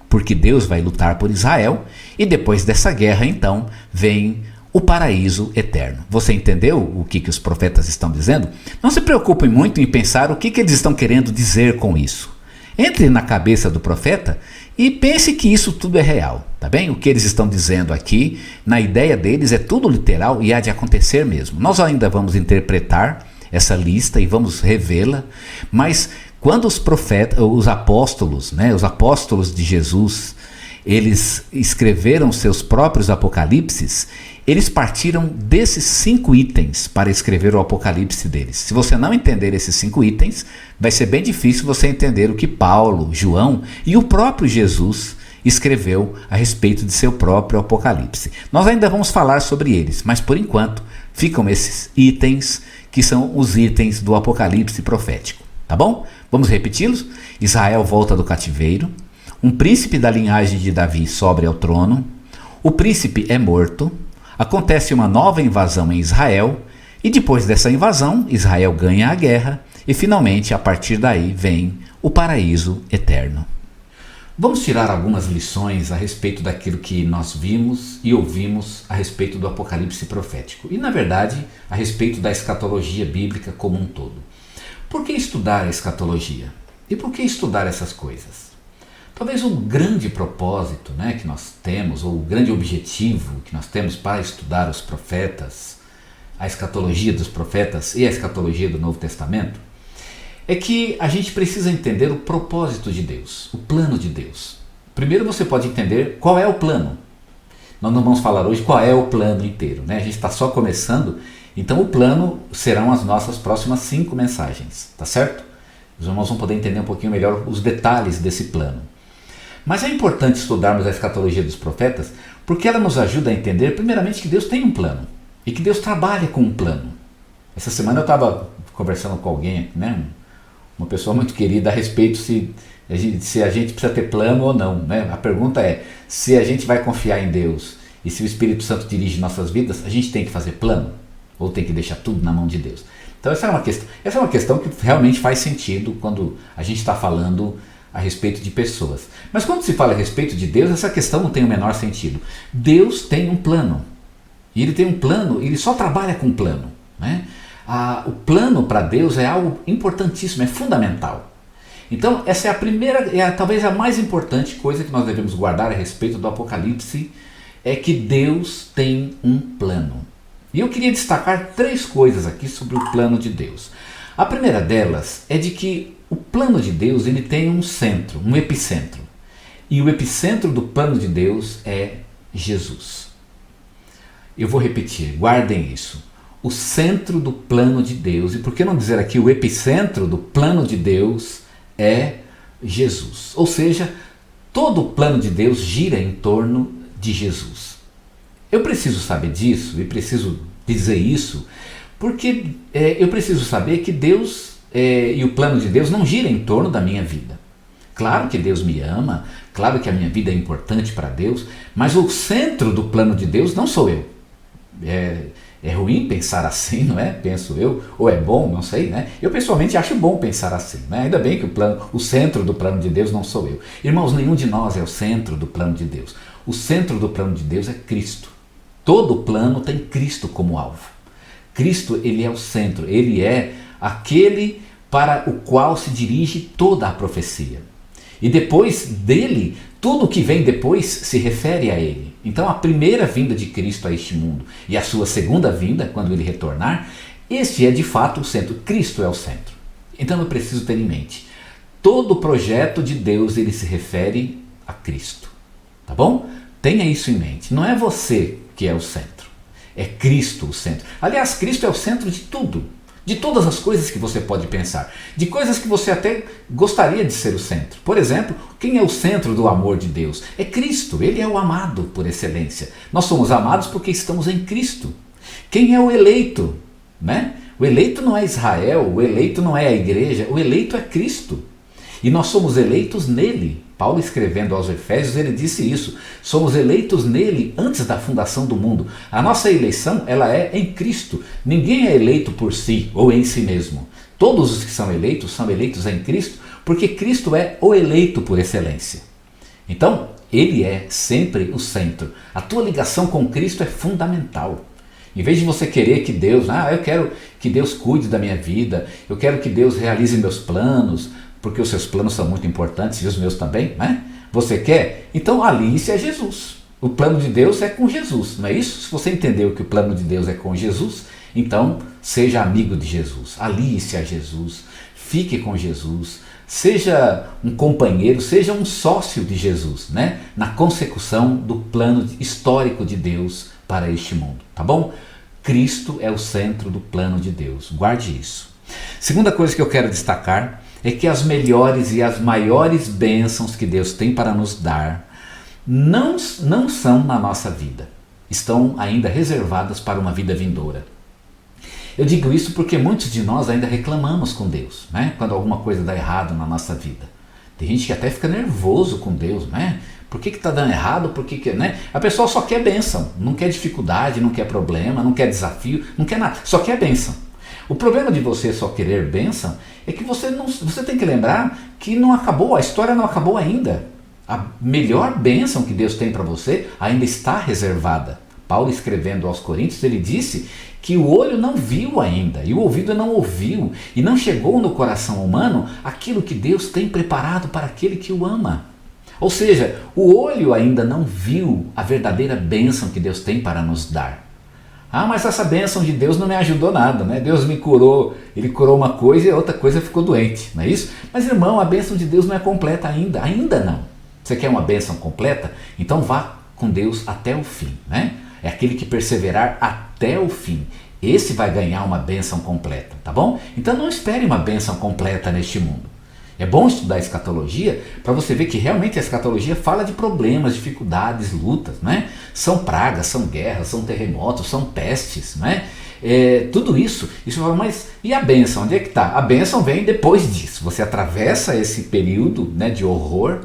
porque Deus vai lutar por Israel, e depois dessa guerra, então, vem o paraíso eterno. Você entendeu o que os profetas estão dizendo? Não se preocupem muito em pensar o que eles estão querendo dizer com isso. Entre na cabeça do profeta e pense que isso tudo é real, tá bem? O que eles estão dizendo aqui, na ideia deles, é tudo literal e há de acontecer mesmo. Nós ainda vamos interpretar essa lista e vamos revê-la, mas quando os profetas, os apóstolos, né, os apóstolos de Jesus, eles escreveram seus próprios apocalipses, eles partiram desses 5 itens para escrever o apocalipse deles. Se você não entender esses 5 itens, vai ser bem difícil você entender o que Paulo, João e o próprio Jesus escreveu a respeito de seu próprio apocalipse. Nós ainda vamos falar sobre eles, mas por enquanto ficam esses itens que são os itens do apocalipse profético. Tá bom? Vamos repeti-los? Israel volta do cativeiro. Um príncipe da linhagem de Davi sobe ao trono. O príncipe é morto. Acontece uma nova invasão em Israel. E depois dessa invasão, Israel ganha a guerra. E finalmente, a partir daí, vem o paraíso eterno. Vamos tirar algumas lições a respeito daquilo que nós vimos e ouvimos a respeito do apocalipse profético. E, na verdade, a respeito da escatologia bíblica como um todo. Por que estudar a escatologia? E por que estudar essas coisas? Talvez um grande propósito, né, que nós temos, ou o grande objetivo que nós temos para estudar os profetas, a escatologia dos profetas e a escatologia do Novo Testamento, é que a gente precisa entender o propósito de Deus, o plano de Deus. Primeiro você pode entender qual é o plano. Nós não vamos falar hoje qual é o plano inteiro, né? A gente está só começando. Então o plano serão as nossas próximas 5 mensagens, tá certo? Os irmãos vão poder entender um pouquinho melhor os detalhes desse plano. Mas é importante estudarmos a escatologia dos profetas porque ela nos ajuda a entender primeiramente que Deus tem um plano e que Deus trabalha com um plano. Essa semana eu estava conversando com alguém, né, uma pessoa muito querida, a respeito se a gente precisa ter plano ou não, né? A pergunta é, se a gente vai confiar em Deus e se o Espírito Santo dirige nossas vidas, a gente tem que fazer plano? Ou tem que deixar tudo na mão de Deus? Então essa é uma questão que realmente faz sentido quando a gente está falando a respeito de pessoas. Mas quando se fala a respeito de Deus, essa questão não tem o menor sentido. Deus tem um plano. E ele tem um plano, ele só trabalha com plano, né? O plano para Deus é algo importantíssimo, é fundamental. Então essa é a primeira, talvez a mais importante coisa que nós devemos guardar a respeito do Apocalipse, é que Deus tem um plano. E eu queria destacar 3 coisas aqui sobre o plano de Deus. A primeira delas é de que o plano de Deus ele tem um centro, um epicentro. E o epicentro do plano de Deus é Jesus. Eu vou repetir, guardem isso. O centro do plano de Deus, e por que não dizer aqui o epicentro do plano de Deus é Jesus. Ou seja, todo o plano de Deus gira em torno de Jesus. Eu preciso saber disso e preciso dizer isso porque eu preciso saber que Deus e o plano de Deus não gira em torno da minha vida. Claro que Deus me ama, claro que a minha vida é importante para Deus, mas o centro do plano de Deus não sou eu. É ruim pensar assim, não é? Penso eu, ou é bom, não sei, né? Eu pessoalmente acho bom pensar assim, né? Ainda bem que o centro do plano de Deus não sou eu. Irmãos, nenhum de nós é o centro do plano de Deus. O centro do plano de Deus é Cristo. Todo plano tem Cristo como alvo. Cristo, ele é o centro, ele é aquele para o qual se dirige toda a profecia. E depois dele, tudo que vem depois se refere a ele. Então a primeira vinda de Cristo a este mundo e a sua segunda vinda, quando ele retornar, este é de fato o centro. Cristo é o centro. Então eu preciso ter em mente, todo projeto de Deus ele se refere a Cristo. Tá bom? Tenha isso em mente. Não é você que é o centro. É Cristo o centro. Aliás, Cristo é o centro de tudo. De todas as coisas que você pode pensar. De coisas que você até gostaria de ser o centro. Por exemplo, quem é o centro do amor de Deus? É Cristo. Ele é o amado por excelência. Nós somos amados porque estamos em Cristo. Quem é o eleito? Né? O eleito não é Israel, o eleito não é a igreja, o eleito é Cristo. E nós somos eleitos nele. Paulo, escrevendo aos Efésios, ele disse isso. Somos eleitos nele antes da fundação do mundo. A nossa eleição, ela é em Cristo. Ninguém é eleito por si ou em si mesmo. Todos os que são eleitos em Cristo, porque Cristo é o eleito por excelência. Então, ele é sempre o centro. A tua ligação com Cristo é fundamental. Em vez de você querer que Deus, eu quero que Deus cuide da minha vida, eu quero que Deus realize meus planos, porque os seus planos são muito importantes e os meus também, né? Você quer? Então alie-se a Jesus. O plano de Deus é com Jesus, não é isso? Se você entendeu que o plano de Deus é com Jesus, então seja amigo de Jesus, alie-se a Jesus, fique com Jesus, seja um companheiro, seja um sócio de Jesus, né? Na consecução do plano histórico de Deus para este mundo, tá bom? Cristo é o centro do plano de Deus, guarde isso. Segunda coisa que eu quero destacar é que as melhores e as maiores bênçãos que Deus tem para nos dar não são na nossa vida, estão ainda reservadas para uma vida vindoura. Eu digo isso porque muitos de nós ainda reclamamos com Deus, né? Quando alguma coisa dá errado na nossa vida. Tem gente que até fica nervoso com Deus, né? Por que está dando errado? Né? A pessoa só quer bênção, não quer dificuldade, não quer problema, não quer desafio, não quer nada, só quer bênção. O problema de você só querer bênção é que você tem que lembrar que não acabou, a história não acabou ainda. A melhor bênção que Deus tem para você ainda está reservada. Paulo, escrevendo aos Coríntios, ele disse que o olho não viu ainda, e o ouvido não ouviu, e não chegou no coração humano aquilo que Deus tem preparado para aquele que o ama. Ou seja, o olho ainda não viu a verdadeira bênção que Deus tem para nos dar. Mas essa bênção de Deus não me ajudou nada, né? Deus me curou, ele curou uma coisa e a outra coisa ficou doente, não é isso? Mas irmão, a bênção de Deus não é completa ainda não. Você quer uma bênção completa? Então vá com Deus até o fim, né? É aquele que perseverar até o fim. Esse vai ganhar uma bênção completa, tá bom? Então não espere uma bênção completa neste mundo. É bom estudar a escatologia para você ver que realmente a escatologia fala de problemas, dificuldades, lutas, né? São pragas, são guerras, são terremotos, são pestes, né? tudo isso fala, mas e a bênção? Onde é que está? A bênção vem depois disso. Você atravessa esse período, né, de horror,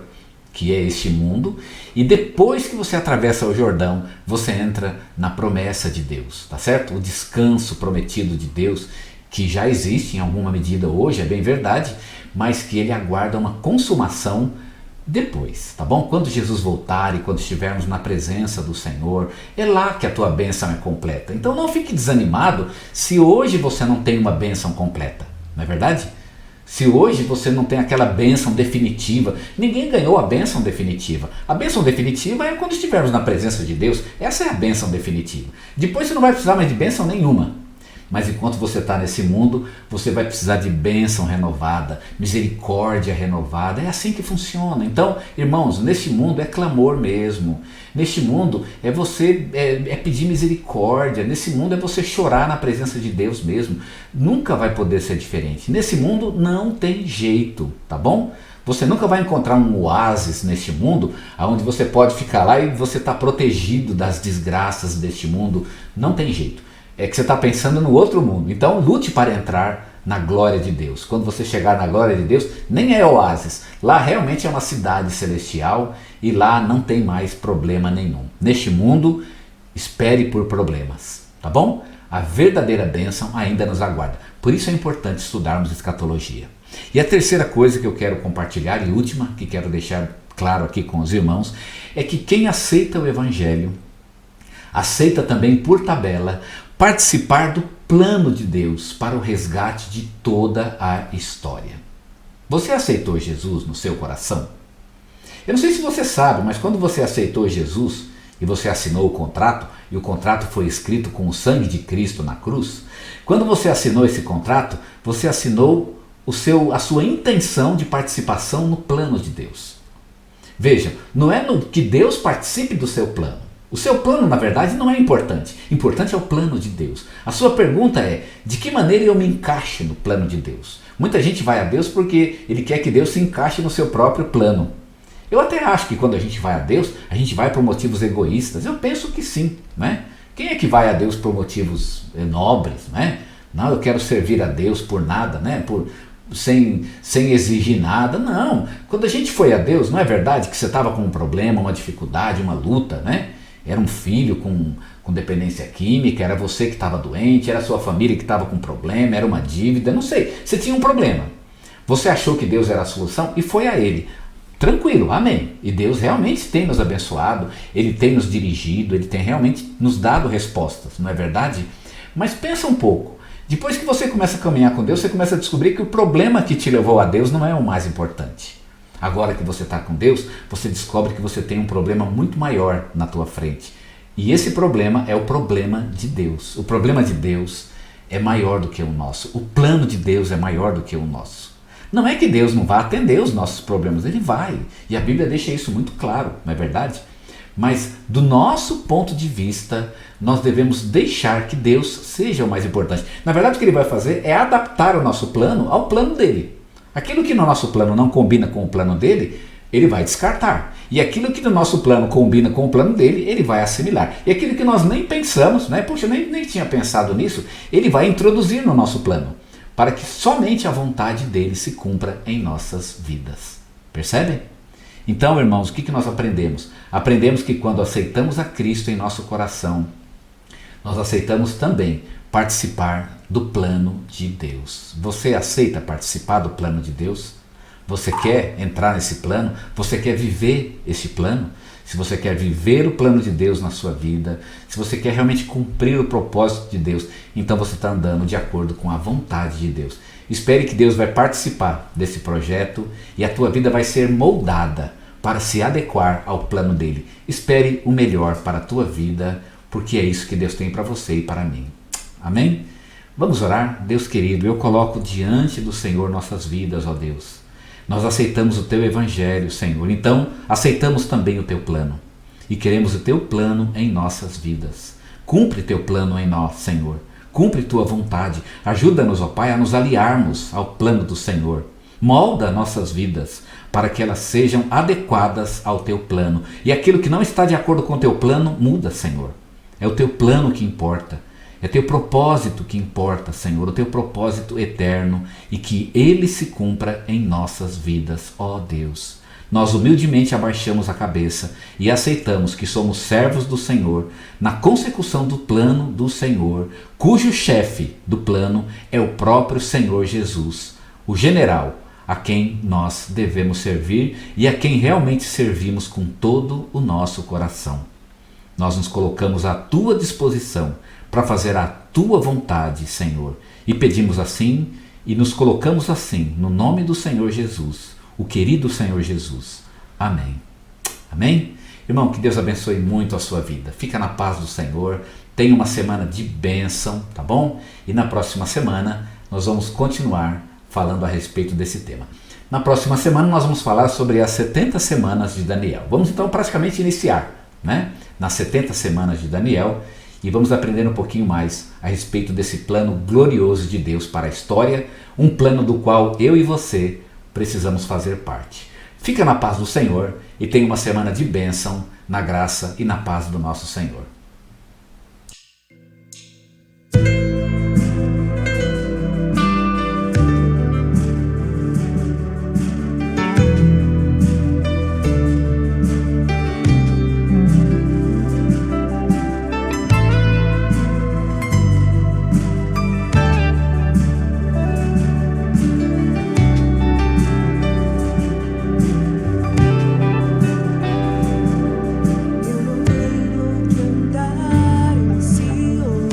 que é este mundo, e depois que você atravessa o Jordão, você entra na promessa de Deus, tá certo? O descanso prometido de Deus, que já existe em alguma medida hoje, é bem verdade, mas que ele aguarda uma consumação depois, tá bom? Quando Jesus voltar e quando estivermos na presença do Senhor, é lá que a tua bênção é completa. Então não fique desanimado se hoje você não tem uma bênção completa, não é verdade? Se hoje você não tem aquela bênção definitiva, ninguém ganhou a bênção definitiva. A bênção definitiva é quando estivermos na presença de Deus, essa é a bênção definitiva. Depois você não vai precisar mais de bênção nenhuma. Mas enquanto você está nesse mundo, você vai precisar de bênção renovada, misericórdia renovada. É assim que funciona. Então, irmãos, neste mundo é clamor mesmo. Neste mundo é você pedir misericórdia. Nesse mundo é você chorar na presença de Deus mesmo. Nunca vai poder ser diferente. Nesse mundo não tem jeito, tá bom? Você nunca vai encontrar um oásis neste mundo onde você pode ficar lá e você está protegido das desgraças deste mundo. Não tem jeito. É que você está pensando no outro mundo. Então lute para entrar na glória de Deus. Quando você chegar na glória de Deus, nem é oásis. Lá realmente é uma cidade celestial e lá não tem mais problema nenhum. Neste mundo, espere por problemas, tá bom? A verdadeira bênção ainda nos aguarda. Por isso é importante estudarmos escatologia. E a terceira coisa que eu quero compartilhar e última, que quero deixar claro aqui com os irmãos, é que quem aceita o Evangelho, aceita também por tabela participar do plano de Deus para o resgate de toda a história. Você aceitou Jesus no seu coração? Eu não sei se você sabe, mas quando você aceitou Jesus e você assinou o contrato, e o contrato foi escrito com o sangue de Cristo na cruz, quando você assinou esse contrato, você assinou a sua intenção de participação no plano de Deus. Vejam, não é que Deus participe do seu plano. O seu plano, na verdade, não é importante. Importante é o plano de Deus. A sua pergunta é, de que maneira eu me encaixo no plano de Deus? Muita gente vai a Deus porque ele quer que Deus se encaixe no seu próprio plano. Eu até acho que quando a gente vai a Deus, a gente vai por motivos egoístas. Eu penso que sim, né? Quem é que vai a Deus por motivos nobres, né? Não, eu quero servir a Deus por nada, né? Sem exigir nada. Não. Quando a gente foi a Deus, não é verdade que você estava com um problema, uma dificuldade, uma luta, né? Era um filho com dependência química, era você que estava doente, era a sua família que estava com problema, era uma dívida, não sei. Você tinha um problema. Você achou que Deus era a solução e foi a Ele. Tranquilo, amém. E Deus realmente tem nos abençoado, Ele tem nos dirigido, Ele tem realmente nos dado respostas, não é verdade? Mas pensa um pouco. Depois que você começa a caminhar com Deus, você começa a descobrir que o problema que te levou a Deus não é o mais importante. Agora que você está com Deus, você descobre que você tem um problema muito maior na tua frente. E esse problema é o problema de Deus. O problema de Deus é maior do que o nosso. O plano de Deus é maior do que o nosso. Não é que Deus não vá atender os nossos problemas, Ele vai. E a Bíblia deixa isso muito claro, não é verdade? Mas do nosso ponto de vista, nós devemos deixar que Deus seja o mais importante. Na verdade, o que Ele vai fazer é adaptar o nosso plano ao plano dEle. Aquilo que no nosso plano não combina com o plano dele, Ele vai descartar. E aquilo que no nosso plano combina com o plano dele, Ele vai assimilar. E aquilo que nós nem pensamos, né? Puxa, eu nem tinha pensado nisso, Ele vai introduzir no nosso plano, para que somente a vontade dele se cumpra em nossas vidas. Percebem? Então, irmãos, o que nós aprendemos? Aprendemos que quando aceitamos a Cristo em nosso coração, nós aceitamos também participar do plano de Deus. Você aceita participar do plano de Deus? Você quer entrar nesse plano? Você quer viver esse plano? Se você quer viver o plano de Deus na sua vida, se você quer realmente cumprir o propósito de Deus, então você está andando de acordo com a vontade de Deus. Espere que Deus vai participar desse projeto e a tua vida vai ser moldada para se adequar ao plano dele. Espere o melhor para a tua vida, porque é isso que Deus tem para você e para mim. Amém? Vamos orar? Deus querido, eu coloco diante do Senhor nossas vidas, ó Deus. Nós aceitamos o Teu Evangelho, Senhor, então aceitamos também o Teu plano. E queremos o Teu plano em nossas vidas. Cumpre Teu plano em nós, Senhor. Cumpre Tua vontade. Ajuda-nos, ó Pai, a nos aliarmos ao plano do Senhor. Molda nossas vidas para que elas sejam adequadas ao Teu plano. E aquilo que não está de acordo com o Teu plano, muda, Senhor. É o Teu plano que importa. É teu propósito que importa, Senhor, o teu propósito eterno, e que ele se cumpra em nossas vidas, ó Deus. Nós humildemente abaixamos a cabeça e aceitamos que somos servos do Senhor na consecução do plano do Senhor, cujo chefe do plano é o próprio Senhor Jesus, o general a quem nós devemos servir e a quem realmente servimos com todo o nosso coração. Nós nos colocamos à tua disposição para fazer a tua vontade, Senhor, e pedimos assim e nos colocamos assim no nome do Senhor Jesus, o querido Senhor Jesus. Amém. Amém? Irmão, que Deus abençoe muito a sua vida. Fica na paz do Senhor. Tenha uma semana de bênção, tá bom? E na próxima semana nós vamos continuar falando a respeito desse tema. Na próxima semana nós vamos falar sobre as 70 semanas de Daniel. Vamos então praticamente iniciar, né? Nas 70 semanas de Daniel, e vamos aprender um pouquinho mais a respeito desse plano glorioso de Deus para a história, um plano do qual eu e você precisamos fazer parte. Fica na paz do Senhor e tenha uma semana de bênção, na graça e na paz do nosso Senhor. Eu não tenho onde andar em Sião.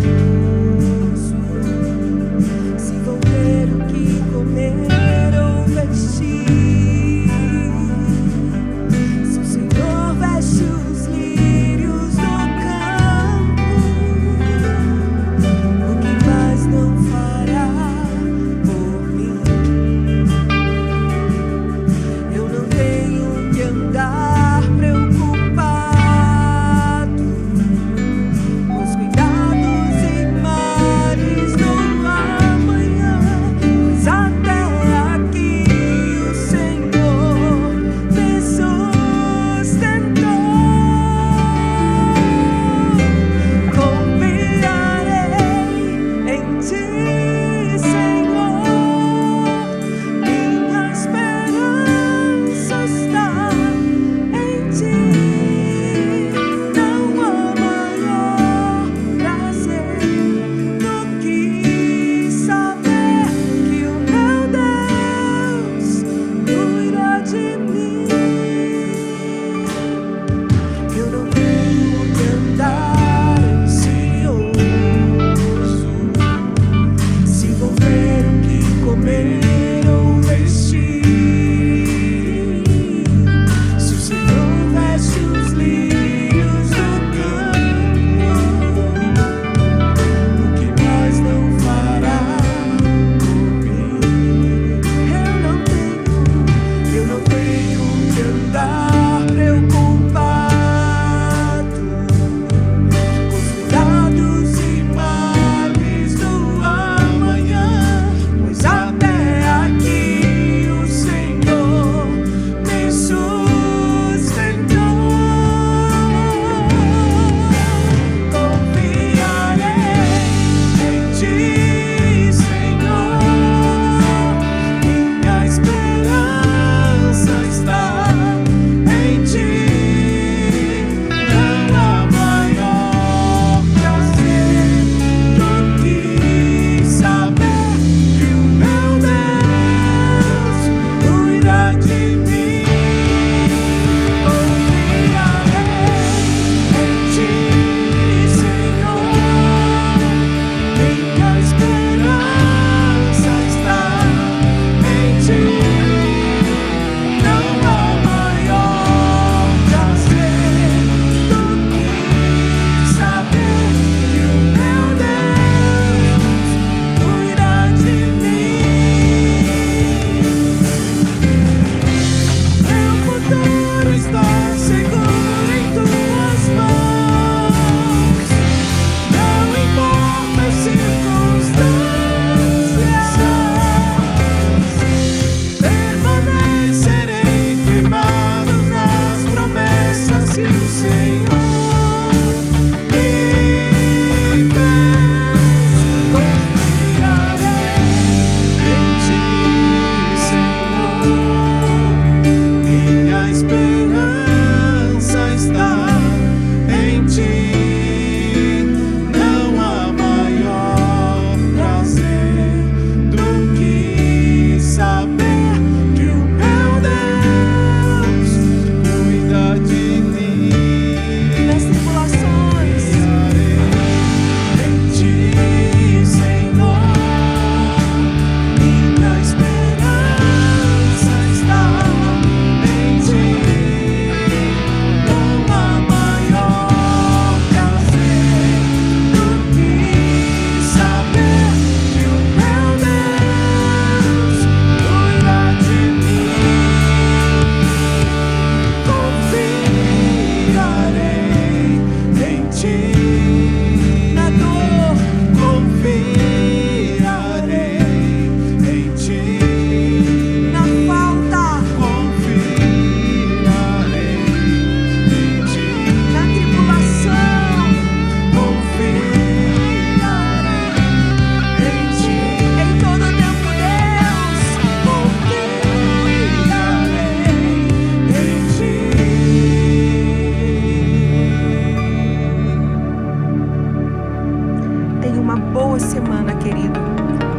boa semana, querido,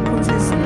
com Jesus.